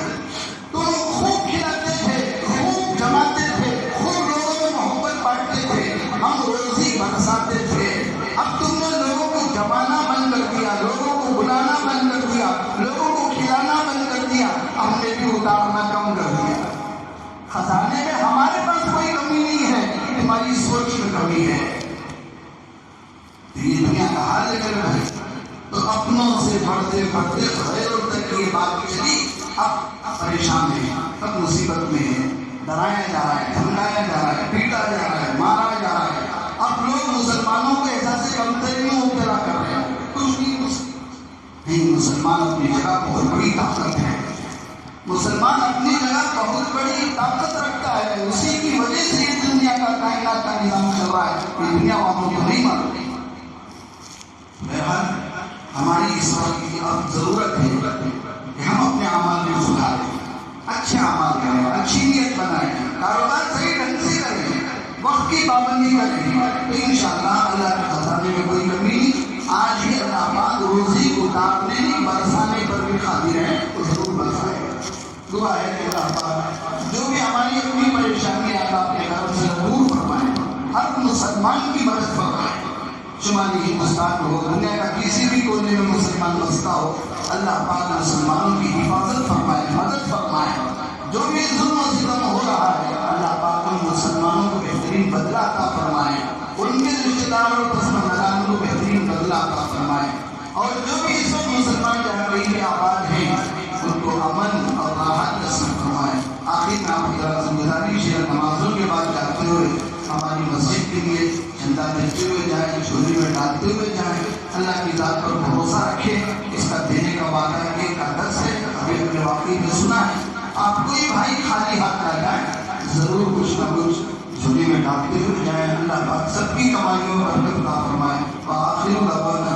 [SPEAKER 2] تم خوب کھلاتے تھے، خوب جماتے تھے، خوب لوگوں میں محبت بانٹتے تھے، ہم روزی برساتے تھے۔ اب تم نے لوگوں کو جمانا بند کر دیا، لوگوں کو بلانا بند کر دیا، لوگوں کو کھلانا بند کر دیا، ہم نے بھی اتارنا کم کر دیا۔ خزانے میں ہمارے پاس کوئی کمی نہیں ہے، تمہاری سوچ میں کمی ہے۔ یہ دنیا کا حال ہے تو اپنوں سے بڑھتے بڑھتے غیروں تک یہ بات چلی، اب پریشان ہے، اب مصیبت میں ہے، ڈرایا جا رہا ہے، دھمکایا جا رہا ہے، پیٹا جا رہا ہے، مارا جا رہا ہے۔ اب لوگ مسلمانوں کو احساس کمتری میں مبتلا کر رہے ہیں، کچھ نہیں، مسلمان اپنی جگہ بہت بڑی طاقت ہے، مسلمان اپنی جگہ بہت بڑی طاقت رکھتا ہے، اسی کی وجہ سے یہ دنیا کا کائنات کا نظام چل رہا ہے، یہ دنیا والوں کو نہیں مانتی۔ بہرحال ہماری اس وقت کی اب ضرورت ہے کہ ہم اپنے اعمال میں سدھاریں، اچھے اعمال کریں، اچھی نیت بنائیں، کاروبار صحیح ڈھنگ سے کریں، وقت کی پابندی کریں، تو انشاءاللہ اللہ کے خزانے میں کوئی کمی نہیں۔ آج بھی اللہ پاک روزی اتارنے نہیں برسانے پر بھی قادر ہے، تو ضرور برسائے گا۔ دعا ہے کہ اللہ پاک جو بھی ہماری اپنی پریشانی ہے اللہ اپنے گھر سے دور فرمائے، ہر مسلمان کی مدد فرمائے، شمالی ہندوستان ہو، دنیا کا کسی بھی کونے میں مسلمان بستا ہو، اللہ پاک مسلمانوں کی حفاظت فرمائے، مدد فرمائے۔ جو بھی ظلم و ستم ہو رہا ہے اللہ پاک ان مسلمانوں کو بہترین بدلہ عطا فرمائے، ان کے رشتہ دار اور پسماندگان کو بہترین بدلہ عطا فرمائے، اور جو بھی اس وقت مسلمان جہاں کہیں بھی آباد ہیں ان کو امن اور راحت نصیب فرمائے۔ آخر میں آپ کی طرف سے گزارش ہے نمازوں کے بعد جاتے ہوئے ہماری مسجد کے لیے چندہ دیتے ہوئے جائیں، جھولی میں ڈالتے ہوئے جائیں، اللہ کی ذات پر بھروسہ رکھیں، اس کا دینے کا وعدہ ایک کا درس ہے، ابھی اپنے واقعی میں سنا ہے۔ آپ کوئی بھائی خالی ہاتھ نہ جائیں، ضرور کچھ نہ کچھ جھولی میں ڈالتے ہوئے جائیں، اللہ پاک سب کی کمائیوں پر برکت عطا فرمائے۔ وآخر دعوانا